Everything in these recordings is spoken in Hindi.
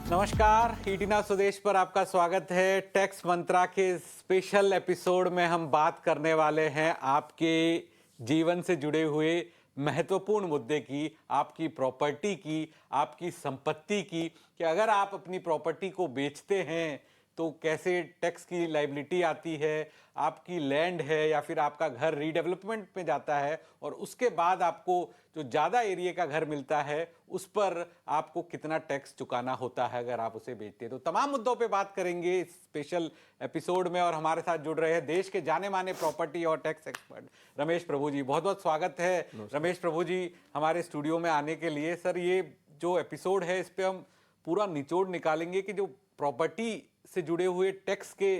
नमस्कार, ईटीना स्वदेश पर आपका स्वागत है। टैक्स मंत्रा के स्पेशल एपिसोड में हम बात करने वाले हैं आपके जीवन से जुड़े हुए महत्वपूर्ण मुद्दे की, आपकी प्रॉपर्टी की, आपकी संपत्ति की, कि अगर आप अपनी प्रॉपर्टी को बेचते हैं तो कैसे टैक्स की लायबिलिटी आती है, आपकी लैंड है या फिर आपका घर रीडेवलपमेंट में जाता है और उसके बाद आपको जो ज़्यादा एरिया का घर मिलता है उस पर आपको कितना टैक्स चुकाना होता है अगर आप उसे बेचते हैं। तो तमाम मुद्दों पे बात करेंगे इस स्पेशल एपिसोड में और हमारे साथ जुड़ रहे हैं देश के जाने माने प्रॉपर्टी और टैक्स एक्सपर्ट रमेश प्रभु जी। बहुत बहुत स्वागत है रमेश प्रभु जी हमारे स्टूडियो में आने के लिए। सर, ये जो एपिसोड है इस पे हम पूरा निचोड़ निकालेंगे कि जो प्रॉपर्टी से जुड़े हुए टैक्स के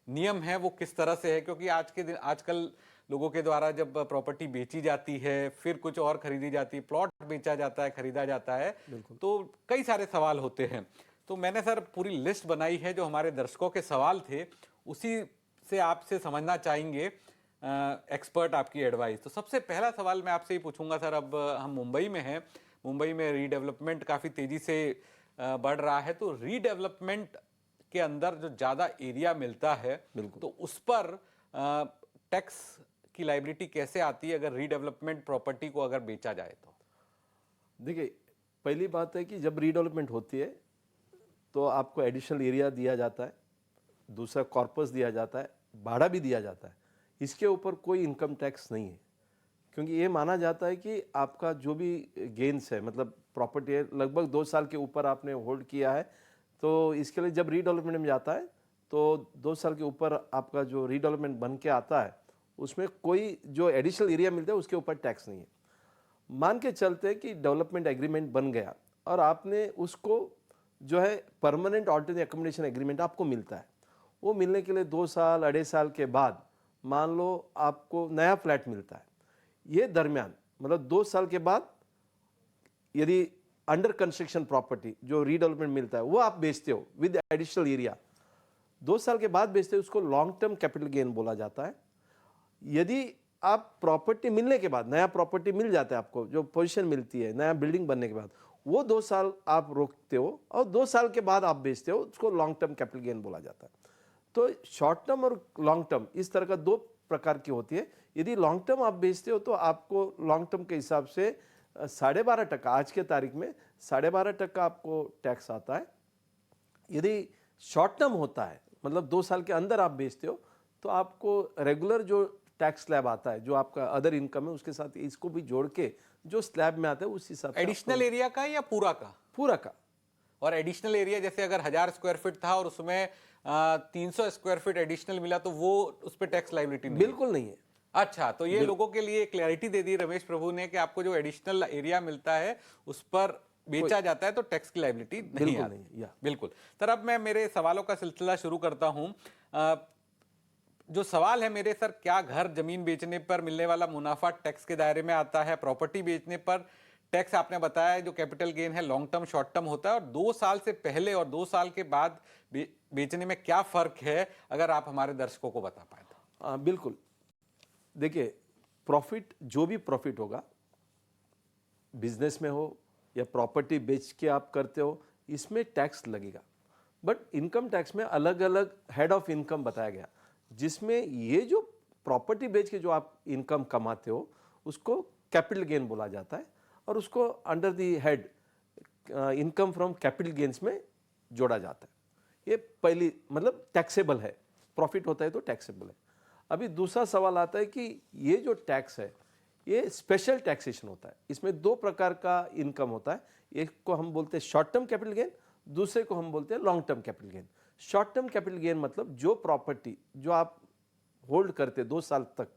नियम हैं वो किस तरह से है, क्योंकि आजकल लोगों के द्वारा जब प्रॉपर्टी बेची जाती है, फिर कुछ और खरीदी जाती है, प्लॉट बेचा जाता है, खरीदा जाता है, तो कई सारे सवाल होते हैं। तो मैंने सर पूरी लिस्ट बनाई है जो हमारे दर्शकों के सवाल थे, उसी से आपसे समझना चाहेंगे एक्सपर्ट आपकी एडवाइस। तो सबसे पहला सवाल मैं आपसे ही पूछूंगा सर, अब हम मुंबई में हैं, मुंबई में रीडेवलपमेंट काफ़ी तेज़ी से बढ़ रहा है, तो रीडेवलपमेंट के अंदर जो ज़्यादा एरिया मिलता है तो उस पर टैक्स की लायबिलिटी कैसे आती है अगर रीडेवलपमेंट प्रॉपर्टी को अगर बेचा जाए तो? देखिए, पहली बात है कि जब रीडेवलपमेंट होती है तो आपको एडिशनल एरिया दिया जाता है, दूसरा कॉर्पस दिया जाता है, भाड़ा भी दिया जाता है। इसके ऊपर कोई इनकम टैक्स नहीं है, क्योंकि ये माना जाता है कि आपका जो भी गेन्स है, मतलब प्रॉपर्टी है, लगभग 2 साल के ऊपर आपने होल्ड किया है, तो इसके लिए जब रीडेवलपमेंट में जाता है तो 2 साल के ऊपर आपका जो रीडेवलपमेंट बन के आता है उसमें कोई जो एडिशनल एरिया मिलता है उसके ऊपर टैक्स नहीं है। मान के चलते हैं कि डेवलपमेंट एग्रीमेंट बन गया और आपने उसको जो है परमानेंट ऑल्टरनेट अकोमोडेशन एग्रीमेंट आपको मिलता है, वो मिलने के लिए 2 साल 2.5 साल के बाद मान लो आपको नया फ्लैट मिलता है। ये दरमियान मतलब 2 साल के बाद यदि अंडर कंस्ट्रक्शन प्रॉपर्टी जो रीडेवलपमेंट मिलता है वो आप बेचते हो विद एडिशनल एरिया, 2 साल के बाद बेचते हो, उसको लॉन्ग टर्म कैपिटल गेन बोला जाता है। यदि आप प्रॉपर्टी मिलने के बाद, नया प्रॉपर्टी मिल जाता है आपको, जो पोजीशन मिलती है नया बिल्डिंग बनने के बाद, वो 2 साल आप रोकते हो और 2 साल के बाद आप बेचते हो, उसको लॉन्ग टर्म कैपिटल गेन बोला जाता है। तो शॉर्ट टर्म और लॉन्ग टर्म इस तरह का 2 प्रकार की होती है। यदि लॉन्ग टर्म आप बेचते हो तो आपको लॉन्ग टर्म के हिसाब से 12.5%, आज के तारीख में 12.5% आपको टैक्स आता है। यदि शॉर्ट टर्म होता है, मतलब 2 साल के अंदर आप बेचते हो, तो आपको रेगुलर जो टैक्स स्लैब आता है, जो आपका अदर इनकम है, उसके साथ इसको भी जोड़ के जो स्लैब में आता है उस हिसाब से एडिशनल एरिया का या पूरा का? पूरा का। और एडिशनल एरिया जैसे अगर 1000 स्क्वायर फीट था और उसमें 300 स्क्वायर फीट एडिशनल मिला तो वो उस पर टैक्स लायबिलिटी नहीं? बिल्कुल नहीं है। अच्छा, तो ये लोगों के लिए क्लैरिटी दे दी रमेश प्रभु ने कि आपको जो एडिशनल एरिया मिलता है उस पर बेचा जाता है तो टैक्स की लायबिलिटी नहीं आती। नहीं, बिल्कुल सर, अब मैं मेरे सवालों का सिलसिला शुरू करता हूं। जो सवाल है मेरे सर, क्या घर जमीन बेचने पर मिलने वाला मुनाफा टैक्स के दायरे में आता है? प्रॉपर्टी बेचने पर टैक्स आपने बताया जो कैपिटल गेन है लॉन्ग टर्म शॉर्ट टर्म होता है, और 2 साल से पहले और 2 साल के बाद बेचने में क्या फर्क है, अगर आप हमारे दर्शकों को बता पाए तो? बिल्कुल। देखिए, प्रॉफिट, जो भी प्रॉफिट होगा, बिजनेस में हो या प्रॉपर्टी बेच के आप करते हो, इसमें टैक्स लगेगा। बट इनकम टैक्स में अलग अलग हेड ऑफ इनकम बताया गया, जिसमें ये जो प्रॉपर्टी बेच के जो आप इनकम कमाते हो उसको कैपिटल गेन बोला जाता है और उसको under the head income from capital gains में जोड़ा जाता है। ये पहली मतलब टैक्सेबल है, प्रॉफिट होता है तो टैक्सेबल है। अभी दूसरा सवाल आता है कि ये जो टैक्स है ये स्पेशल टैक्सेशन होता है। इसमें 2 प्रकार का इनकम होता है, एक को हम बोलते हैं शॉर्ट टर्म कैपिटल गेन, दूसरे को हम बोलते हैं long term capital gain. Short term capital gain मतलब जो प्रॉपर्टी जो आप होल्ड करते 2 साल तक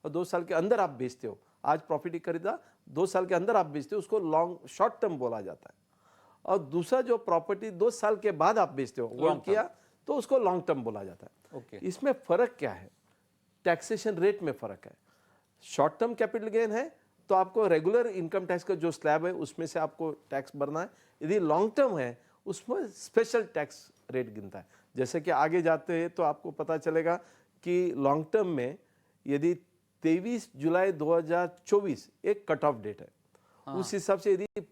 और 2 साल के अंदर आप बेचते हो, आज प्रॉपर्टी खरीदा 2 साल के अंदर आप बेचते हो, उसको शॉर्ट टर्म बोला जाता है। और दूसरा जो प्रॉपर्टी 2 साल के बाद आप बेचते हो, होल्ड किया, तो उसको लॉन्ग टर्म बोला जाता है। इसमें फर्क क्या है? टैक्सेशन रेट में फर्क है। शॉर्ट टर्म कैपिटल गेन है तो आपको रेगुलर इनकम टैक्स का जो स्लैब है उसमें से आपको टैक्स भरना है। यदि लॉन्ग टर्म है उसमें स्पेशल टैक्स रेट गिनता है। जैसे कि आगे जाते हैं तो आपको पता चलेगा कि लॉन्ग टर्म में यदि 23 जुलाई 2024 एक कट ऑफ डेट है, उस हिसाब से यदि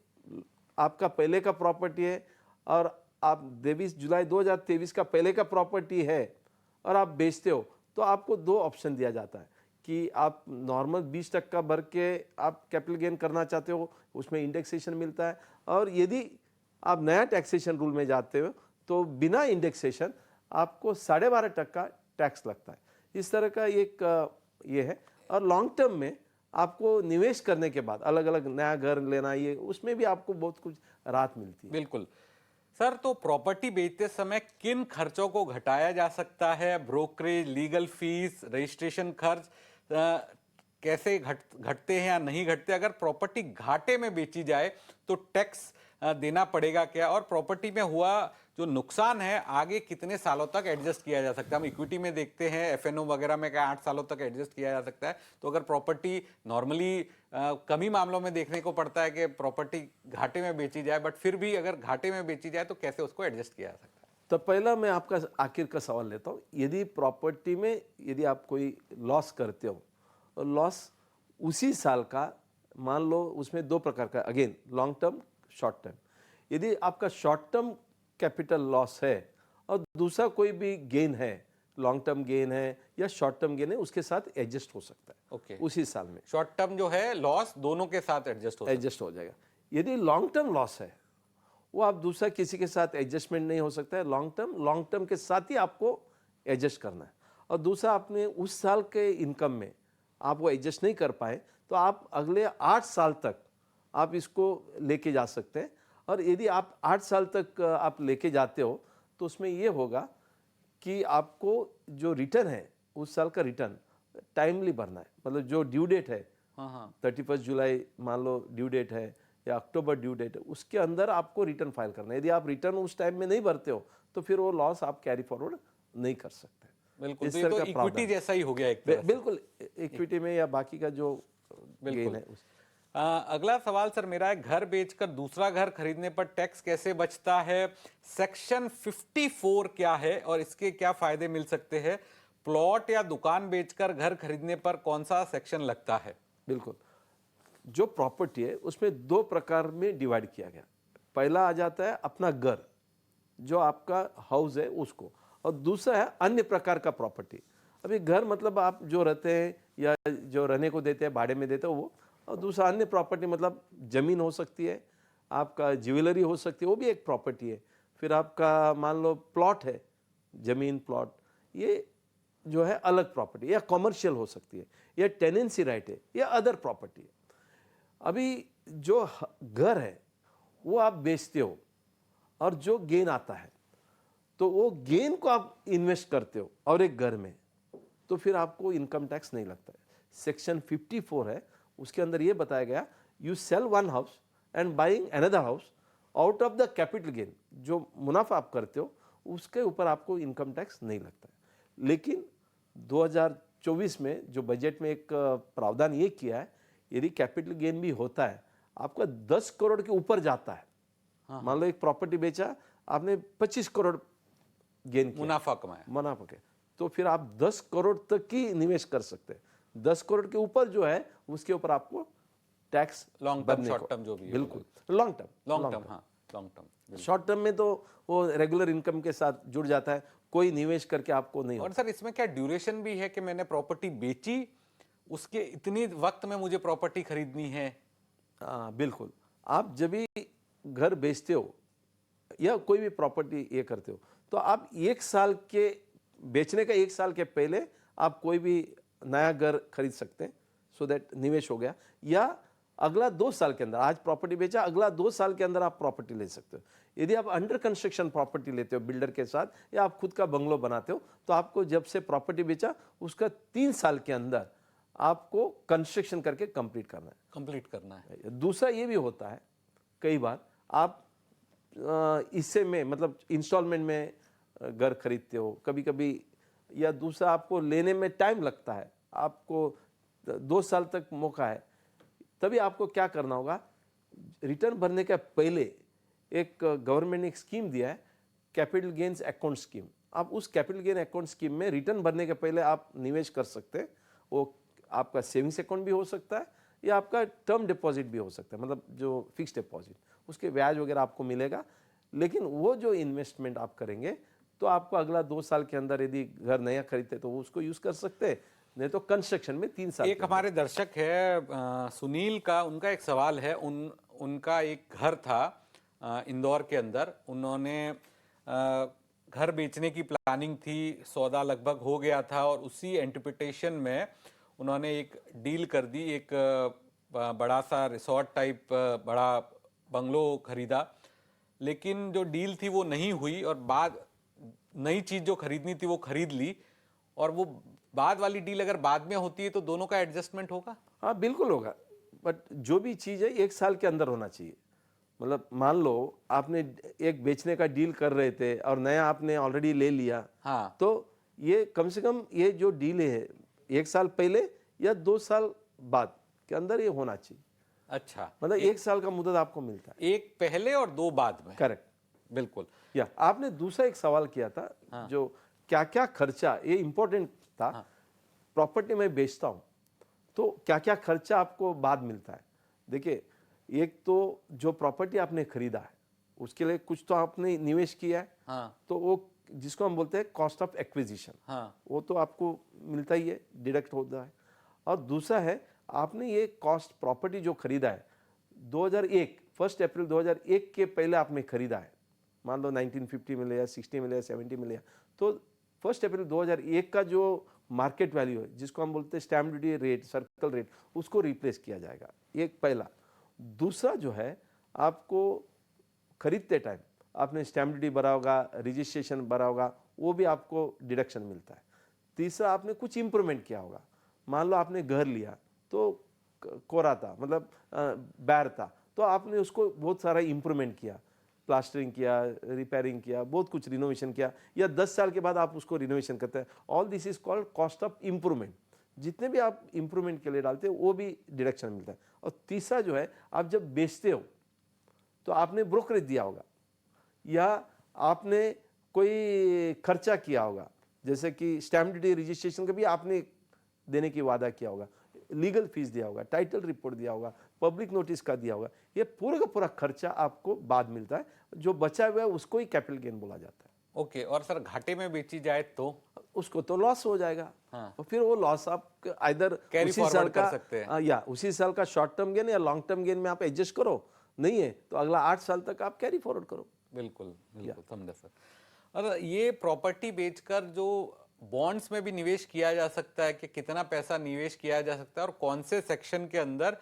आपका पहले का प्रॉपर्टी है और आप 23 जुलाई 2023 का पहले का प्रॉपर्टी है और आप बेचते हो, तो आपको दो ऑप्शन दिया जाता है कि आप नॉर्मल 20% भर के आप कैपिटल गेन करना चाहते हो, उसमें इंडेक्सेशन मिलता है। और यदि आप नया टैक्सेशन रूल में जाते हो तो बिना इंडेक्सेशन आपको 12.5% टैक्स लगता है। इस तरह का एक ये है। और लॉन्ग टर्म में आपको निवेश करने के बाद अलग अलग नया घर लेना, ये उसमें भी आपको बहुत कुछ राहत मिलती है। बिल्कुल सर, तो प्रॉपर्टी बेचते समय किन खर्चों को घटाया जा सकता है? ब्रोकरेज, लीगल फीस, रजिस्ट्रेशन खर्च कैसे घटते हैं या नहीं घटते? अगर प्रॉपर्टी घाटे में बेची जाए तो टैक्स देना पड़ेगा क्या? और प्रॉपर्टी में हुआ जो नुकसान है आगे कितने सालों तक एडजस्ट किया जा सकता है? हम इक्विटी में देखते हैं, एफएनओ वगैरह में क्या 8 सालों तक एडजस्ट किया जा सकता है। तो अगर प्रॉपर्टी नॉर्मली कम ही मामलों में देखने को पड़ता है कि प्रॉपर्टी घाटे में बेची जाए, बट फिर भी अगर घाटे में बेची जाए तो कैसे उसको एडजस्ट किया जा सकता है? तो पहला मैं आपका आखिर का सवाल लेता हूँ। यदि प्रॉपर्टी में यदि आप कोई लॉस करते हो और लॉस उसी साल का, मान लो उसमें दो प्रकार का, again long term, short term. यदि आपका शॉर्ट टर्म कैपिटल लॉस है और दूसरा कोई भी गेन है, लॉन्ग टर्म गेन है या शॉर्ट टर्म गेन है, उसके साथ एडजस्ट हो सकता है ओके। उसी साल में शॉर्ट टर्म जो है लॉस दोनों के साथ एडजस्ट हो जाएगा। यदि लॉन्ग टर्म लॉस है, वो आप दूसरा किसी के साथ एडजस्टमेंट नहीं हो सकता है। लॉन्ग टर्म के साथ ही आपको एडजस्ट करना है। और दूसरा, आपने उस साल के इनकम में आप वो एडजस्ट नहीं कर पाए तो आप अगले 8 साल तक आप इसको लेके जा सकते हैं। और यदि आप 8 साल तक आप लेके जाते हो तो उसमें ये होगा कि आपको जो रिटर्न है उस साल का रिटर्न टाइमली भरना है। मतलब जो ड्यू डेट है, हाँ हाँ 31 जुलाई मान लो ड्यू डेट है या अक्टूबर ड्यू डेट है, उसके अंदर आपको रिटर्न फाइल करना है। यदि आप रिटर्न उस टाइम में नहीं भरते हो तो फिर वो लॉस आप कैरी फॉरवर्ड नहीं कर सकते। बिल्कुल, इस तो ये तरह तो का इक्विटी प्रावधान जैसा ही हो गया एक तरह से। बिल्कुल इक्विटी में या बाकी का जो गेन है अगला सवाल सर मेरा है, घर बेचकर दूसरा घर खरीदने पर टैक्स कैसे बचता है? सेक्शन 54 क्या है और इसके क्या फायदे मिल सकते हैं? प्लॉट या दुकान बेचकर घर खरीदने पर कौन सा सेक्शन लगता है? बिल्कुल। जो प्रॉपर्टी है उसमें दो प्रकार में डिवाइड किया गया। पहला आ जाता है अपना घर, जो आपका हाउस है उसको, और दूसरा है अन्य प्रकार का प्रॉपर्टी। अभी घर मतलब आप जो रहते हैं या जो रहने को देते हैं, भाड़े में देते हो वो। और दूसरा अन्य प्रॉपर्टी मतलब जमीन हो सकती है, आपका ज्वेलरी हो सकती है, वो भी एक प्रॉपर्टी है। फिर आपका मान लो प्लॉट है, जमीन प्लॉट, ये जो है अलग प्रॉपर्टी या कॉमर्शियल हो सकती है, या टेनेंसी राइट है या अदर प्रॉपर्टी है। अभी जो घर है वो आप बेचते हो और जो गेन आता है तो वो गेन को आप इन्वेस्ट करते हो और एक घर में, तो फिर आपको इनकम टैक्स नहीं लगता है। सेक्शन 54 है, उसके अंदर ये बताया गया, you sell one house and buying another house out of the capital gain, जो मुनाफा आप करते हो उसके ऊपर आपको इनकम टैक्स नहीं लगता है। लेकिन 2024 में जो बजट में एक प्रावधान ये किया है, यदि कैपिटल गेन भी होता है, आपका 10 करोड़ के ऊपर जाता है, मान लो एक प्रॉपर्टी बेचा आपने 25 करोड़ गेन किया, मुनाफा के, तो फिर आप 10 करोड़ तक की निवेश कर सकते हैं। 10 करोड़ के ऊपर जो है उसके ऊपर आपको tax long term, short term जो भी है। बिल्कुल लॉन्ग टर्म। शॉर्ट टर्म में तो वो रेगुलर इनकम के साथ जुड़ जाता है, कोई निवेश करके आपको नहीं और होता। सर इसमें क्या ड्यूरेशन भी है कि मैंने प्रॉपर्टी बेची, उसके इतनी वक्त में मुझे प्रॉपर्टी खरीदनी है? बिल्कुल। आप जब भी घर बेचते हो या कोई भी प्रॉपर्टी ये करते हो तो आप 1 साल के बेचने का 1 साल के पहले आप कोई भी नया घर खरीद सकते हैं, सो दैट निवेश हो गया। या अगला 2 साल के अंदर, आज प्रॉपर्टी बेचा, अगला 2 साल के अंदर आप प्रॉपर्टी ले सकते हो। यदि आप अंडर कंस्ट्रक्शन प्रॉपर्टी लेते हो बिल्डर के साथ या आप खुद का बंगलो बनाते हो, तो आपको जब से प्रॉपर्टी बेचा उसका 3 साल के अंदर आपको कंस्ट्रक्शन करके कंप्लीट करना है। दूसरा ये भी होता है, कई बार आप इससे में मतलब इंस्टॉलमेंट में घर खरीदते हो कभी कभी, या दूसरा आपको लेने में टाइम लगता है, आपको 2 साल तक मौका है, तभी आपको क्या करना होगा, रिटर्न भरने के पहले एक गवर्नमेंट ने एक स्कीम दिया है, कैपिटल गेन्स अकाउंट स्कीम। आप उस कैपिटल गेन अकाउंट स्कीम में रिटर्न भरने के पहले आप निवेश कर सकते हैं। वो आपका सेविंग्स अकाउंट भी हो सकता है या आपका टर्म डिपॉजिट भी हो सकता है, मतलब जो फिक्स डिपॉजिट, उसके ब्याज वगैरह आपको मिलेगा। लेकिन वो जो इन्वेस्टमेंट आप करेंगे तो आपको अगला 2 साल के अंदर यदि घर नया खरीदते तो वो उसको यूज कर सकते हैं, नहीं तो कंस्ट्रक्शन में 3 साल एक हमारे दर्शक है सुनील का, उनका एक सवाल है। उनका एक घर था इंदौर के अंदर। उन्होंने घर बेचने की प्लानिंग थी, सौदा लगभग हो गया था और उसी एंटिसिपेशन में उन्होंने एक डील कर दी। एक बड़ा सा रिसोर्ट टाइप बड़ा बंगलो खरीदा, लेकिन जो डील थी वो नहीं हुई और बाद नई चीज जो खरीदनी थी वो खरीद ली। और वो बाद वाली डील अगर बाद में होती है तो दोनों का एडजस्टमेंट होगा। हाँ बिल्कुल होगा, बट जो भी चीज़ है 1 साल के अंदर होना चाहिए। मतलब मान लो आपने एक बेचने का डील कर रहे थे और नया आपने ऑलरेडी ले लिया, हाँ, तो ये कम से कम ये जो डील है 1 साल पहले या 2 साल बाद के अंदर ये होना चाहिए। अच्छा, मतलब 1 साल का मुद्दत आपको मिलता है। एक पहले और दो बाद में। करेक्ट। बिल्कुल। या आपने दूसरा एक सवाल किया था, जो क्या क्या खर्चा, ये इंपॉर्टेंट था। प्रॉपर्टी में बेचता हूं तो क्या क्या खर्चा आपको बाद मिलता है। देखिए, एक तो जो प्रॉपर्टी आपने खरीदा है उसके लिए कुछ तो आपने निवेश किया है, हाँ, तो वो जिसको हम बोलते हैं कॉस्ट ऑफ एक्विजिशन, हाँ, वो तो आपको मिलता ही है, डिडक्ट होता है। और दूसरा है, आपने ये कॉस्ट प्रॉपर्टी जो खरीदा है 2001 1 अप्रैल 2001 के पहले आपने खरीदा है, मान लो 1950 में लिया, 60 में लिया, 70 में लिया, तो 1 अप्रैल 2001 का जो मार्केट वैल्यू है जिसको हम बोलते हैं stamp duty rate, circle rate, उसको रिप्लेस किया जाएगा। एक पहला। दूसरा जो है, आपको खरीदते टाइम आपने स्टैम्प ड्यूटी भरा होगा, रजिस्ट्रेशन भरा होगा, वो भी आपको डिडक्शन मिलता है। तीसरा, आपने कुछ इंप्रूवमेंट किया होगा। मान लो आपने घर लिया तो कोरा था, मतलब बैर था, तो आपने उसको बहुत सारा इंप्रूवमेंट किया, प्लास्टरिंग किया, रिपेयरिंग किया, बहुत कुछ रिनोवेशन किया, या 10 साल के बाद आप उसको रिनोवेशन करते हैं। All this is called cost of improvement. जितने भी आप इंप्रूवमेंट के लिए डालते हैं वो भी डिडक्शन मिलता है। और तीसरा जो है, आप जब बेचते हो तो आपने ब्रोकरेज दिया होगा या आपने कोई खर्चा किया होगा, जैसे कि स्टैम्प ड्यूटी रजिस्ट्रेशन का भी आपने देने की वादा किया होगा, लीगल फीस दिया होगा, टाइटल रिपोर्ट दिया होगा, पब्लिक नोटिस का दिया होगा। ये पूरे का पूरा खर्चा आपको बाद मिलता है। जो बचा हुआ है उसको ही कैपिटल गेन बोला जाता है। ओके। और सर घाटे में बेची जाए तो उसको तो लॉस हो जाएगा। और फिर वो लॉस आप आइदर कैरी उसी फॉरवर्ड साल कर का सकते हैं। या उसी साल का शॉर्ट टर्म गेन या लॉन्ग टर्म गेन में आप एडजस्ट करो, नहीं है तो अगला 8 साल तक आप कैरी फॉरवर्ड करो। बिल्कुल, बिल्कुल समझा सर। और ये प्रॉपर्टी बेचकर जो बॉन्ड्स में भी निवेश किया जा सकता है कि कितना पैसा निवेश किया जा सकता है और कौन से सेक्शन के अंदर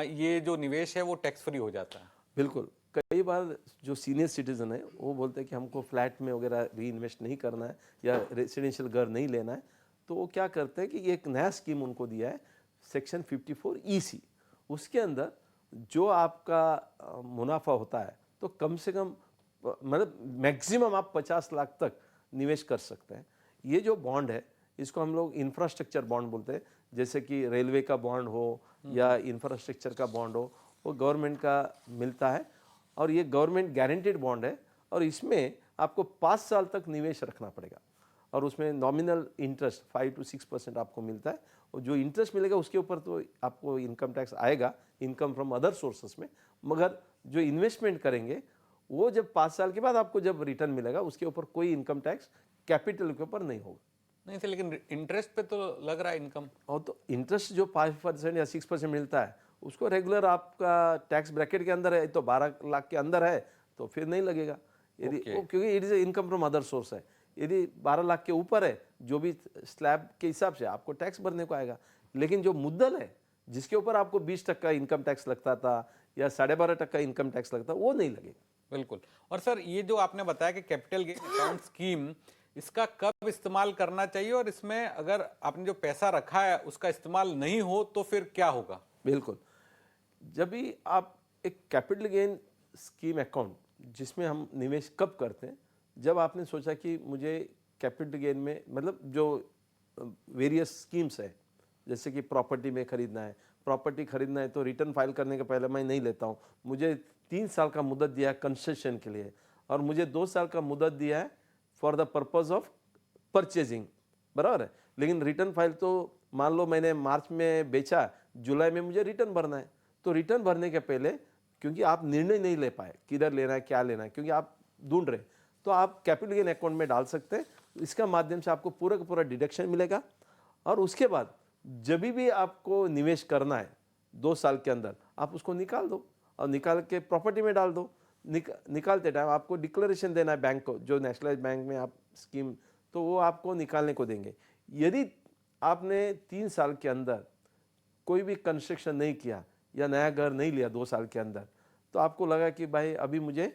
ये जो निवेश है वो टैक्स फ्री हो जाता है। बिल्कुल। कई बार जो सीनियर सिटीजन है वो बोलते हैं कि हमको फ्लैट में वगैरह री इन्वेस्ट नहीं करना है या रेसिडेंशियल घर नहीं लेना है, तो वो क्या करते हैं कि एक नया स्कीम उनको दिया है, सेक्शन 54 EC। उसके अंदर जो आपका मुनाफा होता है तो कम से कम मतलब मैक्सिमम आप 50 लाख तक निवेश कर सकते हैं। ये जो बॉन्ड है इसको हम लोग इंफ्रास्ट्रक्चर बॉन्ड बोलते हैं, जैसे कि रेलवे का बॉन्ड हो या इंफ्रास्ट्रक्चर का बॉन्ड हो, वो गवर्नमेंट का मिलता है। और ये गवर्नमेंट गारंटेड बॉन्ड है और इसमें आपको 5 साल तक निवेश रखना पड़ेगा और उसमें नॉमिनल इंटरेस्ट 5 to 6% आपको मिलता है। और जो इंटरेस्ट मिलेगा उसके ऊपर तो आपको इनकम टैक्स आएगा, इनकम फ्रॉम अदर सोर्सेस में, मगर जो इन्वेस्टमेंट करेंगे वो जब 5 साल के बाद आपको जब रिटर्न मिलेगा उसके ऊपर कोई इनकम टैक्स कैपिटल के ऊपर नहीं होगा। नहीं सर, लेकिन इंटरेस्ट पे तो लग रहा है इनकम। और तो इंटरेस्ट जो 5% या 6% मिलता है उसको रेगुलर आपका टैक्स ब्रैकेट के अंदर है, तो 12 लाख के अंदर है तो फिर नहीं लगेगा। यदि क्योंकि it is income from other source है। यदि 12 लाख के ऊपर है जो भी स्लैब के हिसाब से आपको टैक्स भरने को आएगा। लेकिन जो मुद्दल है जिसके ऊपर आपको 20% इनकम टैक्स लगता था या 12.5% इनकम टैक्स लगता, वो नहीं लगेगा। बिल्कुल। और सर ये जो आपने बताया कि कैपिटल गेन अकाउंट स्कीम, इसका कब इस्तेमाल करना चाहिए और इसमें अगर आपने जो पैसा रखा है उसका इस्तेमाल नहीं हो तो फिर क्या होगा? बिल्कुल। जब भी आप एक कैपिटल गेन स्कीम अकाउंट जिसमें हम निवेश कब करते हैं, जब आपने सोचा कि मुझे कैपिटल गेन में मतलब जो वेरियस स्कीम्स है, जैसे कि प्रॉपर्टी में खरीदना है, प्रॉपर्टी खरीदना है तो रिटर्न फाइल करने के पहले मैं नहीं लेता हूँ, मुझे 3 साल का मुद्दत दिया है कंसेशन के लिए और मुझे 2 साल का मुद्दत दिया है for the purpose of purchasing, बराबर है। लेकिन रिटर्न फाइल तो मान लो मैंने मार्च में बेचा, जुलाई में मुझे रिटर्न भरना है, तो रिटर्न भरने के पहले क्योंकि आप निर्णय नहीं ले पाए किधर लेना है क्या लेना है, क्योंकि आप ढूंढ रहे हैं तो आप कैपिटल गेन अकाउंट में डाल सकते हैं। इसका माध्यम से आपको पूरा का पूरा डिडक्शन मिलेगा और उसके बाद जब भी आपको निवेश करना है 2 साल के अंदर आप उसको निकाल दो और निकाल के प्रॉपर्टी में डाल दो। निकालते टाइम आपको डिक्लेरेशन देना है बैंक को, जो नेशनलाइज बैंक में आप स्कीम, तो वो आपको निकालने को देंगे। यदि आपने 3 साल के अंदर कोई भी कंस्ट्रक्शन नहीं किया या नया घर नहीं लिया 2 साल के अंदर, तो आपको लगा कि भाई अभी मुझे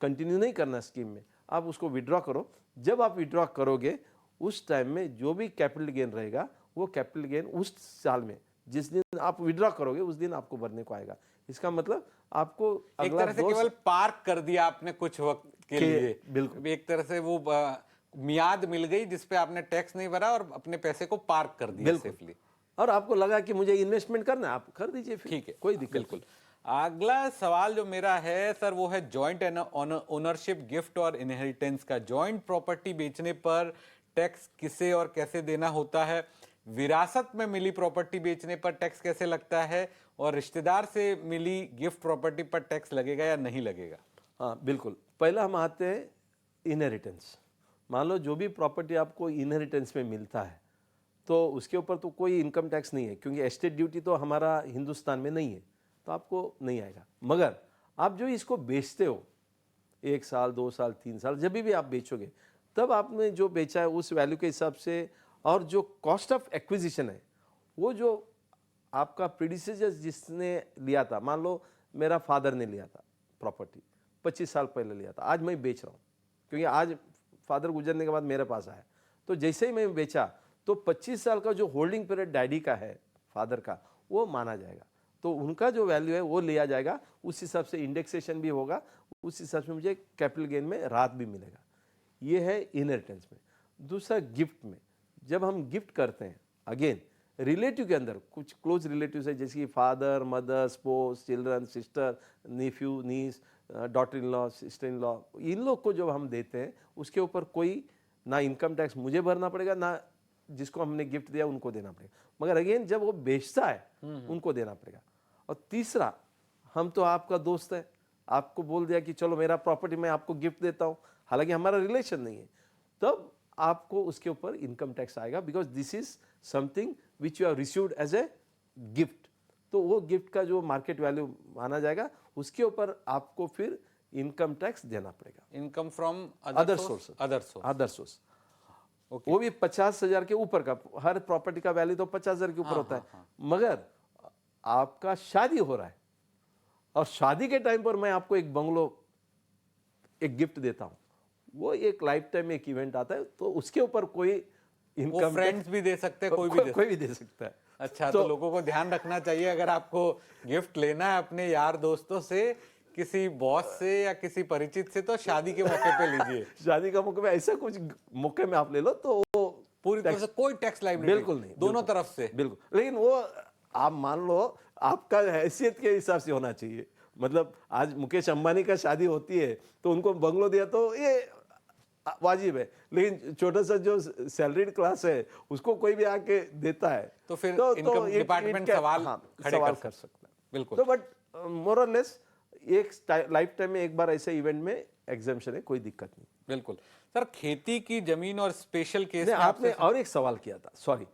कंटिन्यू नहीं करना स्कीम में, आप उसको विड्रॉ करो। जब आप विड्रॉ करोगे उस टाइम में जो भी कैपिटल गेन रहेगा वो कैपिटल गेन उस साल में जिस दिन आप विड्रॉ करोगे उस दिन आपको भरने को आएगा। इसका मतलब आपको एक अगला तरह से केवल पार्क कर दिया आपने कुछ वक्त के लिए, बिल्कुल एक तरह से वो मियाद मिल गई जिसपे आपने टैक्स नहीं भरा और अपने पैसे को पार्क कर दिया सेफली। और आपको लगा कि मुझे इन्वेस्टमेंट करना है, आप कर दीजिए फिर, ठीक है, कोई दिक्कत बिल्कुल। अगला सवाल जो मेरा है सर वो है जॉइंट ओनरशिप, गिफ्ट और इनहेरिटेंस का। जॉइंट प्रॉपर्टी बेचने पर टैक्स किसे और कैसे देना होता है? विरासत में मिली प्रॉपर्टी बेचने पर टैक्स कैसे लगता है? और रिश्तेदार से मिली गिफ्ट प्रॉपर्टी पर टैक्स लगेगा या नहीं लगेगा? हाँ बिल्कुल। पहला हम आते हैं इनहेरिटेंस। मान लो जो भी प्रॉपर्टी आपको इनहेरिटेंस में मिलता है तो उसके ऊपर तो कोई इनकम टैक्स नहीं है, क्योंकि एस्टेट ड्यूटी तो हमारा हिंदुस्तान में नहीं है, तो आपको नहीं आएगा। मगर आप जो इसको बेचते हो 1 साल 2 साल 3 साल जब भी आप बेचोगे, तब आपने जो बेचा है उस वैल्यू के हिसाब से, और जो कॉस्ट ऑफ एक्विजिशन है वो जो आपका प्रीडिसेसर जिसने लिया था, मान लो मेरा फादर ने लिया था प्रॉपर्टी 25 साल पहले लिया था, आज मैं बेच रहा हूँ क्योंकि आज फादर गुजरने के बाद मेरे पास आया, तो जैसे ही मैं बेचा तो 25 साल का जो होल्डिंग पीरियड डैडी का है, फादर का, वो माना जाएगा। तो उनका जो वैल्यू है वो लिया जाएगा, उस हिसाब से इंडेक्सेशन भी होगा, उस हिसाब से मुझे कैपिटल गेन में राहत भी मिलेगा। ये है इनहेरिटेंस में। दूसरा गिफ्ट में, जब हम गिफ्ट करते हैं, अगेन रिलेटिव के अंदर कुछ क्लोज रिलेटिव्स है जैसे कि father, mother, spouse, children, sister, nephew, niece, daughter in law, sister in law, इन लोग को जब हम देते हैं उसके ऊपर कोई ना इनकम टैक्स मुझे भरना पड़ेगा, ना जिसको हमने गिफ्ट दिया उनको देना पड़ेगा। मगर अगेन जब वो बेचता है उनको देना पड़ेगा। और तीसरा, हम तो आपका दोस्त है, आपको बोल दिया कि चलो मेरा प्रॉपर्टी मैं आपको गिफ्ट देता हूँ, हालांकि हमारा रिलेशन नहीं है, तब आपको उसके ऊपर इनकम टैक्स आएगा, because this is something which you have received as a gift. तो वो गिफ्ट का जो मार्केट वैल्यू माना जाएगा उसके ऊपर आपको फिर इनकम टैक्स देना पड़ेगा। Income from other source, other source वो भी 50,000 के ऊपर का। हर प्रॉपर्टी का वैल्यू तो 50,000 के ऊपर होता है। मगर आपका शादी हो रहा है और शादी के टाइम पर मैं आपको एक बंगलो, एक गिफ्ट देता हूं, वो एक लाइफ टाइम एक इवेंट आता है, तो उसके ऊपर कोई इनकम, फ्रेंड्स भी दे सकते हैं, कोई भी दे सकता है। अच्छा, तो लोगों को ध्यान रखना चाहिए, अगर आपको गिफ्ट लेना है अपने यार दोस्तों से, किसी बॉस से या किसी परिचित से, तो शादी के मौके पे लीजिए। शादी का मौके पे ऐसा कुछ मौके में आप ले लो तो वो पूरी तरह से कोई टैक्स लायबिलिटी बिल्कुल नहीं, दोनों तरफ से, बिल्कुल। लेकिन वो आप मान लो आपका हैसियत के हिसाब से होना चाहिए। मतलब आज मुकेश अंबानी का शादी होती है तो उनको बंगलो दिया तो ये वाजिब है, लेकिन छोटा सा जो सैलरीड क्लास है उसको कोई भी आके देता है तो फिर इनकम डिपार्टमेंट सवाल खड़े कर सकता है। बिल्कुल। तो बट मोर और लेस एक लाइफ टाइम में एक बार ऐसे इवेंट में एग्जाम्पशन है, कोई दिक्कत नहीं। बिल्कुल सर। खेती की जमीन और स्पेशल केस में आपने और एक सवाल किया था, सॉरी,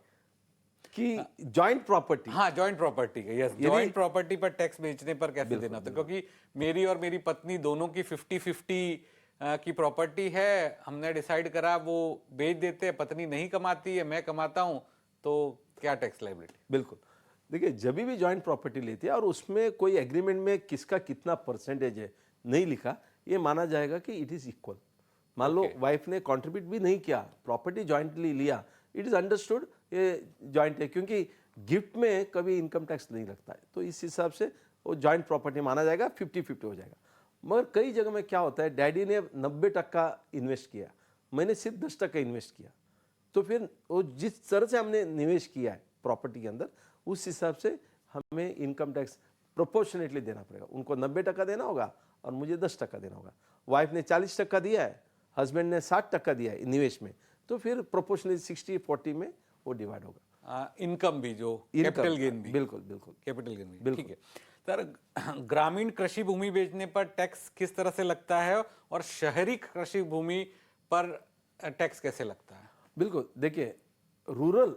कि जॉइंट प्रॉपर्टी, हाँ जॉइंट प्रॉपर्टी का, यस, जॉइंट प्रॉपर्टी पर टैक्स बेचने पर कैसे देना होता है? क्योंकि मेरी और मेरी पत्नी दोनों की 50-50 की प्रॉपर्टी है, हमने डिसाइड करा वो बेच देते हैं, पत्नी नहीं कमाती है, मैं कमाता हूं, तो क्या टैक्स लायबिलिटी? बिल्कुल। देखिए, जब भी जॉइंट प्रॉपर्टी लेती है और उसमें कोई एग्रीमेंट में किसका कितना परसेंटेज है नहीं लिखा, ये माना जाएगा कि इट इज इक्वल। मान लो वाइफ ने कंट्रीब्यूट भी नहीं किया, प्रॉपर्टी जॉइंटली लिया, इट इज अंडरस्टूड ये जॉइंट है, क्योंकि गिफ्ट में कभी इनकम टैक्स नहीं लगता है, तो इस हिसाब से वो जॉइंट प्रॉपर्टी माना जाएगा, 50-50 हो जाएगा। मगर कई जगह में क्या होता है, डैडी ने 90% इन्वेस्ट किया, मैंने सिर्फ 10% इन्वेस्ट किया, तो फिर वो जिस तरह से हमने निवेश किया है प्रॉपर्टी के अंदर, उस हिसाब से हमें इनकम टैक्स प्रोपोर्शनेटली देना पड़ेगा। उनको 90% देना होगा और मुझे 10% देना होगा। वाइफ ने 40% दिया है, हस्बैंड ने 60% दिया है निवेश में, तो फिर प्रोपोर्शनली 60-40 में वो डिवाइड होगा। इनकम भी, जो कैपिटल गेन भी, बिल्कुल बिल्कुल कैपिटल गेन भी, ठीक है सर, ग्रामीण कृषि भूमि बेचने पर टैक्स किस तरह से लगता है और शहरी कृषि भूमि पर टैक्स कैसे लगता है? बिल्कुल, देखिए रूरल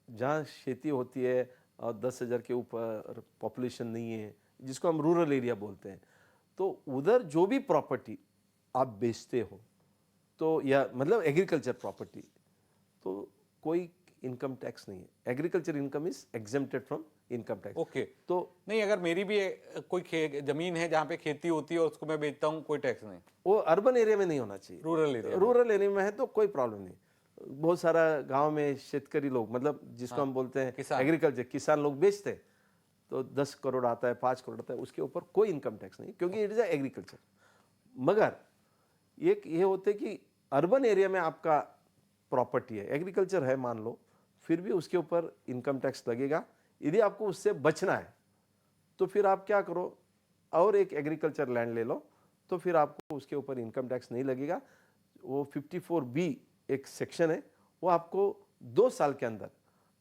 जहाँ खेती होती है और 10,000 के ऊपर पॉपुलेशन नहीं है, जिसको हम रूरल एरिया बोलते हैं, तो उधर जो भी प्रॉपर्टी आप बेचते हो, तो या मतलब एग्रीकल्चर प्रॉपर्टी, तो कोई इनकम टैक्स नहीं है। Agriculture income is exempted from income tax. Okay. तो नहीं, अगर मेरी भी कोई जमीन है जहाँ पे खेती होती है और उसको मैं बेचता हूँ, कोई टैक्स नहीं? वो अर्बन एरिया में नहीं होना चाहिए, रूरल एरिया में। रूरल एरिया में है तो कोई प्रॉब्लम नहीं। बहुत सारा गांव में शेतकरी लोग, मतलब जिसको हम बोलते हैं किसान। एग्रीकल्चर, किसान लोग बेचते हैं, तो 10 करोड़ आता है, 5 करोड़ आता है, उसके ऊपर कोई इनकम टैक्स नहीं, क्योंकि इट इज एग्रीकल्चर। मगर एक ये होते कि अर्बन एरिया में आपका प्रॉपर्टी है, एग्रीकल्चर है मान लो, फिर भी उसके ऊपर इनकम टैक्स लगेगा। यदि आपको उससे बचना है तो फिर आप क्या करो, और एक एग्रीकल्चर लैंड ले लो, तो फिर आपको उसके ऊपर इनकम टैक्स नहीं लगेगा। वो 54B एक सेक्शन है, वो आपको 2 साल के अंदर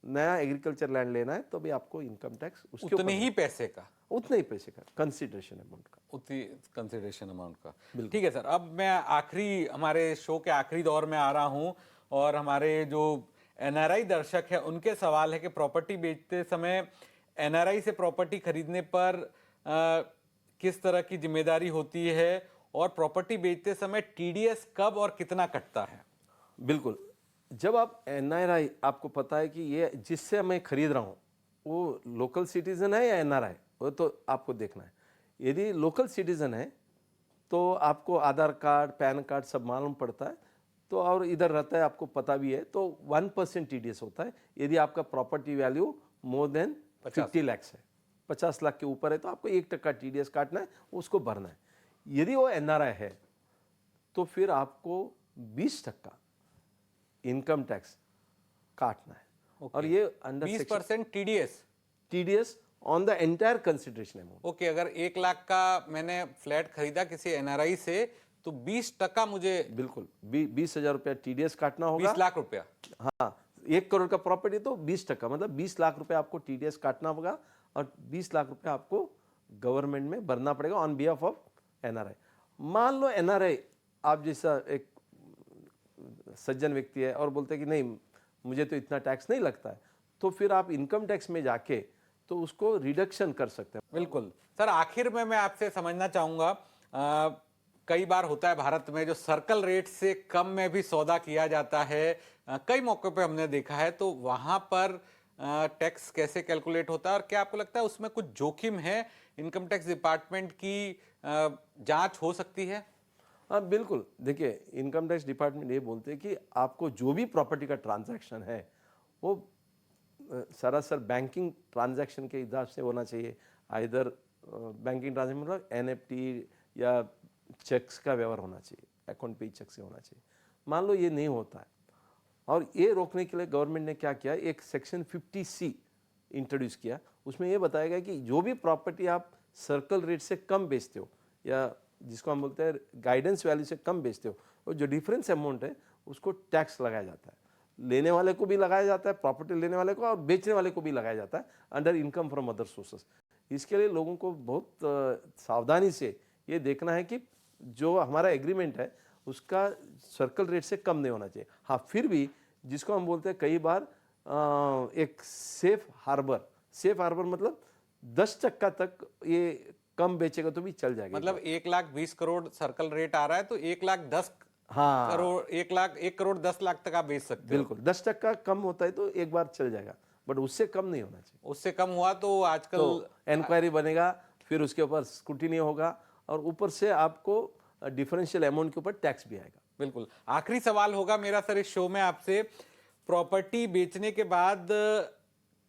नया एग्रीकल्चर लैंड लेना है तो भी आपको इनकम टैक्स उसके उतने ही पैसे का, उतने ही पैसे का कंसिडरेशन अमाउंट का, उतनी कंसिडरेशन अमाउंट का। ठीक है सर, अब मैं आखिरी, हमारे शो के आखिरी दौर में आ रहा हूं और हमारे जो एनआरआई दर्शक है उनके सवाल है कि प्रॉपर्टी बेचते समय एनआरआई से प्रॉपर्टी खरीदने पर किस तरह की जिम्मेदारी होती है और प्रॉपर्टी बेचते समय टीडीएस कब और कितना कटता है? बिल्कुल। जब आप एनआरआई, आपको पता है कि ये जिससे मैं खरीद रहा हूँ वो लोकल सिटीजन है या एनआरआई, वो तो आपको देखना है। यदि लोकल सिटीजन है तो आपको आधार कार्ड, पैन कार्ड सब मालूम पड़ता है, तो और इधर रहता है, आपको पता भी है, तो 1% टीडीएस होता है। यदि आपका property value more than 50 lakh है, 50 लाख के ऊपर है, तो आपको 1% टीडीएस काटना है, उसको भरना है। यदि वो एनआरआई है तो फिर आपको 20% इनकम टैक्स काटना है। और ये under 20% TDS on the entire consideration amount. Okay, अगर 1 लाख का मैंने फ्लैट खरीदा किसी एनआरआई से तो 20% मुझे, बिल्कुल 20,000 रुपया टीडीएस काटना होगा। 20 लाख रुपया। हाँ, 1 करोड़ का प्रॉपर्टी तो 20%, मतलब 20 लाख रुपए आपको टीडीएस काटना होगा और 20 लाख रुपए आपको गवर्नमेंट में भरना पड़ेगा ऑन बिहाफ ऑफ एनआरआई। मान लो एनआरआई आप जैसा एक सज्जन व्यक्ति है और बोलते हैं कि नहीं मुझे तो इतना टैक्स नहीं लगता है, तो फिर आप इनकम टैक्स में जाके तो उसको रिडक्शन कर सकते हैं। बिल्कुल सर, आखिर में मैं आपसे समझना चाहूंगा, कई बार होता है भारत में जो सर्कल रेट से कम में भी सौदा किया जाता है, कई मौकों पे हमने देखा है, तो वहां पर टैक्स कैसे कैलकुलेट होता है और क्या आपको लगता है उसमें कुछ जोखिम है? इनकम टैक्स डिपार्टमेंट की जांच हो सकती है? हाँ बिल्कुल, देखिए इनकम टैक्स डिपार्टमेंट ये बोलते हैं कि आपको जो भी प्रॉपर्टी का ट्रांजैक्शन है वो सरासर बैंकिंग ट्रांजैक्शन के हिसाब से होना चाहिए। इधर बैंकिंग ट्रांजैक्शन मतलब एनएफटी या चेक्स का व्यवहार होना चाहिए, अकाउंट पे चेक से होना चाहिए। मान लो ये नहीं होता है, और ये रोकने के लिए गवर्नमेंट ने क्या किया, एक सेक्शन 50C इंट्रोड्यूस किया। उसमें ये बताया गया कि जो भी प्रॉपर्टी आप सर्कल रेट से कम बेचते हो या जिसको हम बोलते हैं गाइडेंस वैल्यू से कम बेचते हो, वो जो डिफरेंस अमाउंट है उसको टैक्स लगाया जाता है। लेने वाले को भी लगाया जाता है, प्रॉपर्टी लेने वाले को, और बेचने वाले को भी लगाया जाता है under income from other sources. इसके लिए लोगों को बहुत सावधानी से ये देखना है कि जो हमारा एग्रीमेंट है उसका सर्कल रेट से कम नहीं होना चाहिए। हाँ, फिर भी जिसको हम बोलते हैं कई बार एक सेफ हार्बर मतलब 10% तक ये कम बेचेगा तो भी चल जाएगा। मतलब 1,20,00,000 सर्कल रेट आ रहा है तो 1,10,00,000 हाँ करोड़, 1,10,00,000 तक आप बेच सकते हो। बिल्कुल, 10% कम होता है तो एक बार चल जाएगा, बट उससे कम नहीं होना चाहिए। उससे कम हुआ तो आजकल तो इंक्वायरी बनेगा, फिर उसके ऊपर स्क्रूटिनी होगा और ऊपर से आपको डिफरेंशियल अमाउंट के ऊपर टैक्स भी आएगा। बिल्कुल। आखिरी सवाल होगा मेरा सर इस शो में आपसे, प्रॉपर्टी बेचने के बाद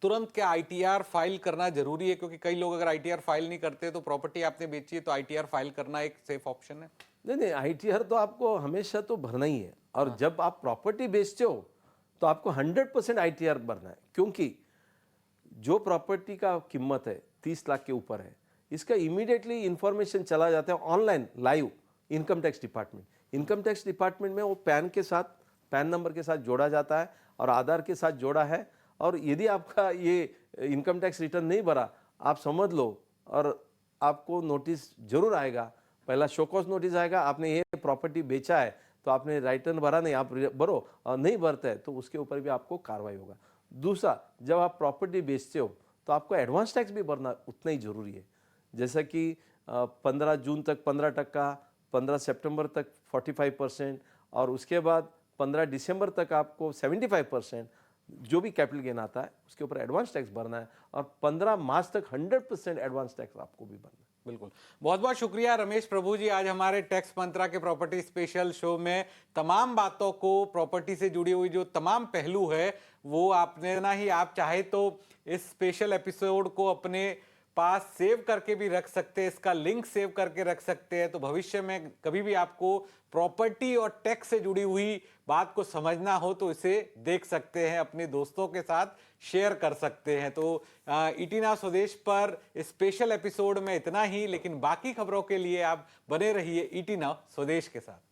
तुरंत क्या आईटीआर फाइल करना जरूरी है? क्योंकि कई लोग अगर आईटीआर फाइल नहीं करते तो प्रॉपर्टी आपने बेची है तो आईटीआर फाइल करना एक सेफ ऑप्शन है? नहीं, आईटीआर तो आपको हमेशा तो भरना ही है, और जब आप प्रॉपर्टी बेचते हो तो आपको 100% आईटीआर भरना है, क्योंकि जो प्रॉपर्टी का कीमत है 30 लाख के ऊपर है, इसका इमीडिएटली इंफॉर्मेशन चला जाता है online live income tax department. Income tax department में वो पैन नंबर के साथ जोड़ा जाता है और आधार के साथ जोड़ा है। और यदि आपका ये इनकम टैक्स रिटर्न नहीं भरा, आप समझ लो और आपको नोटिस जरूर आएगा। पहला शोकॉज नोटिस आएगा, आपने ये प्रॉपर्टी बेचा है तो आपने रिटर्न भरा नहीं, आप भरो, और नहीं भरते हैं तो उसके ऊपर भी आपको कार्रवाई होगा। दूसरा, जब आप प्रॉपर्टी बेचते हो तो आपको एडवांस टैक्स भी भरना उतना ही जरूरी है। जैसा कि 15 जून तक 15%, 15 सितंबर तक 45%, और उसके बाद 15 दिसंबर तक आपको 75%, जो भी कैपिटल गेन आता है उसके ऊपर एडवांस टैक्स भरना है, और 15 मार्च तक 100% एडवांस टैक्स आपको भी भरना है। बिल्कुल। बहुत बहुत शुक्रिया रमेश प्रभु जी, आज हमारे टैक्स मंत्रा के प्रॉपर्टी स्पेशल शो में तमाम बातों को, प्रॉपर्टी से जुड़ी हुई जो तमाम पहलू है वो आपने ना ही, आप चाहे तो इस स्पेशल एपिसोड को अपने पास सेव करके भी रख सकते हैं, इसका लिंक सेव करके रख सकते हैं, तो भविष्य में कभी भी आपको प्रॉपर्टी और टैक्स से जुड़ी हुई बात को समझना हो तो इसे देख सकते हैं, अपने दोस्तों के साथ शेयर कर सकते हैं। तो ईटी नाउ स्वदेश पर स्पेशल एपिसोड में इतना ही, लेकिन बाकी खबरों के लिए आप बने रहिए ईटी नाउ स्वदेश के साथ।